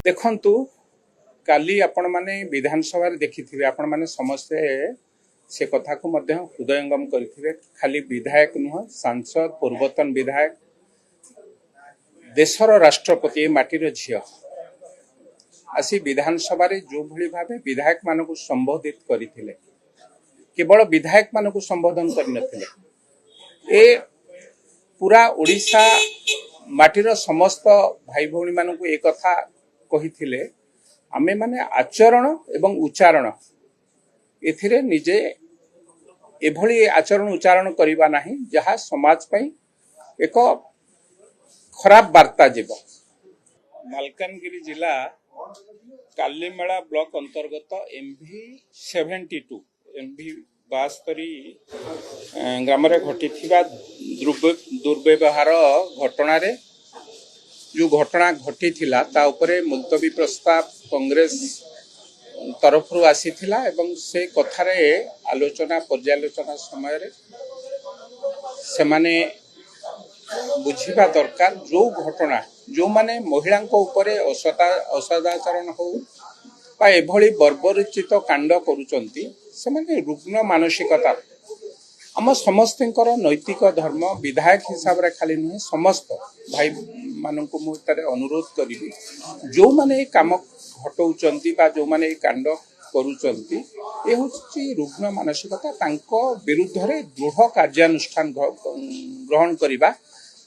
देखंतु काली आपण माने विधानसभा देखिथिबे आपण माने समस्ते से कथा को मध्य हृदयंगम करिथिबे। खाली विधायक नुह सांसद पूर्वतन विधायक देशर राष्ट्रपति माटीर झियो आसी विधानसभा रे जो भली भाबे विधायक मानकु संबोधित करिथिले केवल विधायक मानकु संबोधन करनथिले ए पूरा ओडिशा माटीर समस्त भाई भौणी मानकु एक कथा कहिथिले आमे माने आचरण एवं उच्चारण एथिरे निजे एभली आचरण उच्चारण करिबा नाही जहा समाज पई एक खराब वार्ता जीव। मालकानगिरी जिला कालीमेला ब्लॉक अंतर्गत एमभी 72 एमभी 72 ग्राम रे घटी थिबा दुर्व्यवहार घटना रे जो घटना घटी थिला ता उपरे मुलतवी प्रस्ताव कांग्रेस तरफ आसी थिला एवं से कथारे आलोचना पर्यालोचना समय रे से माने बुझिबा दरकार जो घटना जो माने महिला उपरे असदाचरण हो बा एभली बर्बरचित कांड करूचंती से माने रुग्ण मानसिकता आम समस्त नैतिक धर्म विधायक हिसाब रे खाली नुहे समस्त भाई मानक मुझे अनुरोध करी जो माने काम घटौचंती बा जो माने कांड करूचंती ए होची रुग्ण मानसिकता तांको विरुद्ध रे दृढ़ कार्यानुष्ठान ग्रहण करिबा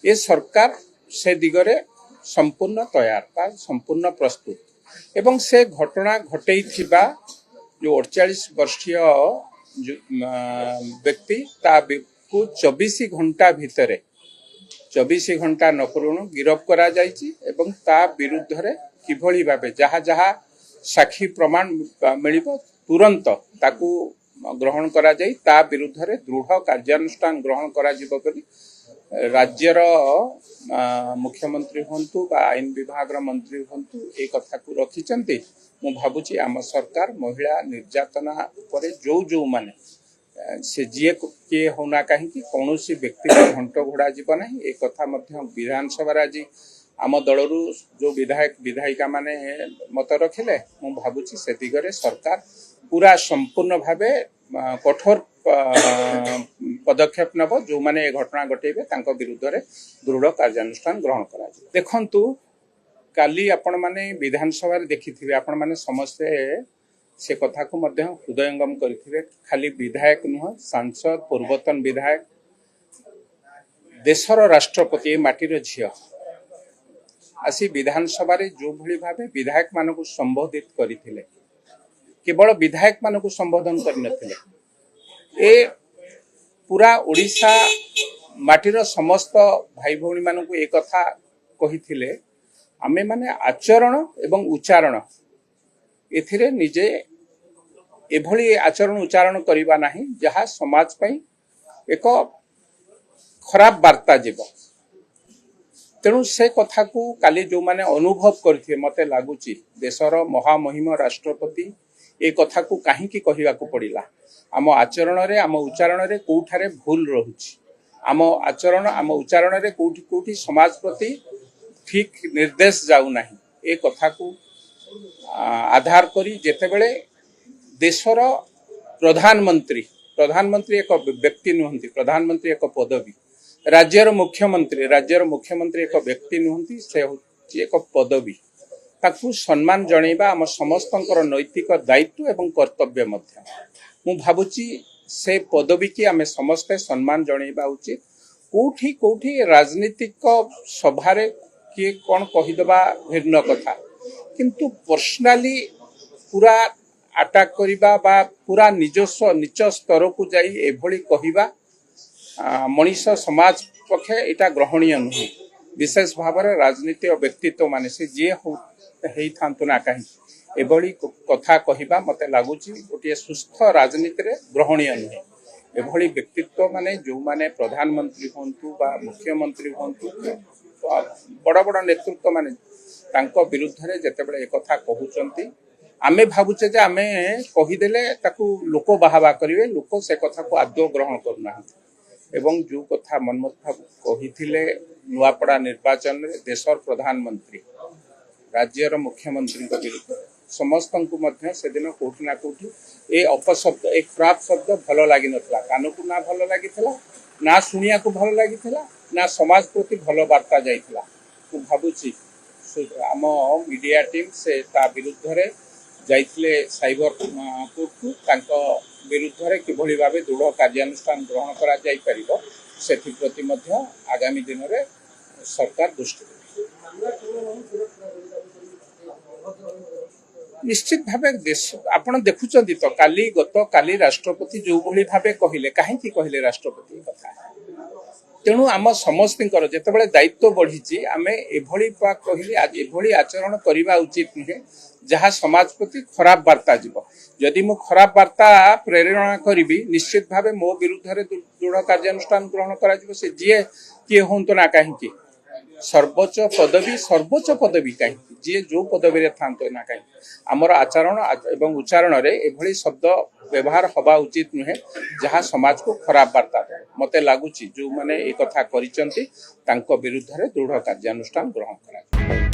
ए सरकार से दिगरे संपूर्ण तैयार बा संपूर्ण प्रस्तुत एवं से घटना घटई थिबा जो 48 वर्षीय व्यक्ति को 24 घंटा भितर 24 घंटा नपुरुण गिरफ करा जायछि एवं ता विरुद्ध रे किभली भाबे जहा जहा साक्षी प्रमाण मिलिबो तुरंत ताकू ग्रहण करा जाई ता विरुद्ध रे दृढ़ कार्यानुष्ठान ग्रहण करा जिवो बोली राज्यर मुख्यमंत्री हंतु बा आईन विभाग मंत्री हंतु ए कथा को रखिचंती। मु भाबुची आम सरकार महिला निर्यातना पर जो जो माने से जीए किए होना कहीं कौन व्यक्ति घंट घोड़ा जीव ना एक कथा विधानसभा आज आम दलरू जो विधायक विधायिका माने मत रखिले मु भाबुची से दिगरे सरकार पूरा संपूर्ण भावे कठोर पदक्षेप नब जो माने घटना घटेबे तांको विरुद्ध रे दृढ़ कार्यानुष्ठान ग्रहण करा। देखंतु काली आपण माने विधानसभा देखिथिबे आपण माने समस्ते से कथा को मध्य हृदयंगम करिथिबे। खाली विधायक नुह सांसद पूर्वतन विधायक देशर राष्ट्रपति माटीर झियो आसी विधानसभा रे जो भली भाबे विधायक मानकु संबोधित करिथिले केवल विधायक मानकु संबोधन करनथिले ए पूरा ओडिशा माटीर समस्त भाई भौणी मानकु एक कथा कहिथिले आमे माने आचरण एवं उच्चारण एथिरे निजे एभली आचरण उच्चारण करिबा नाही जहा समाज पई एक खराब वार्ता जीव। तेणु से कथा को काली जो माने अनुभव करथिए मते लागुची देशर महामहिम राष्ट्रपति ए कथा को काहे की कहिबा को पड़िला आम आचरण रे आम उच्चारण रे कोठारे भूल रहुची आम आचरण आम उच्चारण रे कोठी कोठी समाज प्रति ठीक निर्देश जाऊ नाही ए कथा को आधार करी जेतेबेले देशर प्रधानमंत्री एक व्यक्ति नुहंती प्रधानमंत्री एक पदवी राज्यर मुख्यमंत्री एक व्यक्ति नुहंती से होची एक पदवी ताकू सम्मान जणैबा आम समस्तंकर नैतिक दायित्व एवं कर्तव्य मध्य मु भाबुची से पदवी की आमे समस्ते सम्मान जणैबा उचित। कोठी कोठी राजनीतिक सभा रे किए कौन कहीदबा भिन्न कथा किंतु पर्सनाली पूरा अटैक करिबा बा पूरा निजस्व नीच स्तर को जाई एभली कहिबा मनीष समाज पक्षे एटा ग्रहणीय नुहे विशेष भाव में राजनीति और व्यक्तित्व माने से जे हेई थांतु ना कहीं एभली कथा कहिबा मते लागुची गोटे सुस्थ राजनीति रे ग्रहणीय नुहे एभली व्यक्तित्व माने जो माने प्रधानमंत्री हंतु बा मुख्यमंत्री हंतु बड़ बड़ नेतृत्व माने तांको विरुद्ध रे जेतेबेले एक कथा कहउचंती आमे भाबुचे जे आमे कहिदेले ताकू लोक बाहाबा करिवे लोक से कथा को आदौ ग्रहण करूना एवं जो कथा मनमोहन बाबू कहिथिले नुआपड़ा निर्वाचन रे देशर प्रधानमंत्री राज्यर मुख्यमंत्री विरुद्ध समस्त से दिन कौटि ना कौटि ए अपशब्द ए खराब शब्द भल लगी ना कान को ना भल लगी ना शुणिया को भल लगी ना समाज प्रति भल वार्ता जाइला भावुची आम मीडिया टीम से ता विरुद्ध रे जाइथिले साइबर कोर्ट को विरुद्ध किभली भाव दृढ़ कार्यानुष्ठान ग्रहण करा जाई परिबो सेथि प्रति मध्य आगामी दिन में सरकार दृष्टि निश्चित भाव देश आपण देखुचंदी तो काली गत काली राष्ट्रपति जो भली भाव कहले कहीं कहले राष्ट्रपति कथा तेणु आम समस्त जिते दायित्व बढ़ी आम एभली कहली आज एभली आचरण करने उचित नुहे जहाँ समाज प्रति खराब वार्ता जीव जदि मु खराब वार्ता प्रेरणा करी निश्चित भाव मो विरुद्ध दृढ़ कार्यानुष्ठान ग्रहण कर से जी किए हूँ ना कहीं सर्वोच्च पदवी कहीं जी जो पदवी था ना कहीं आमर आचरण एवं उच्चारण एभली शब्द व्यवहार हवा उचित नुहे जहाँ समाज को खराब वार्ता दे मते लगुच जो मैंने एक कथा करिसेंती तांको विरुद्ध दृढ़ कार्यानुष्ठान ग्रहण करा।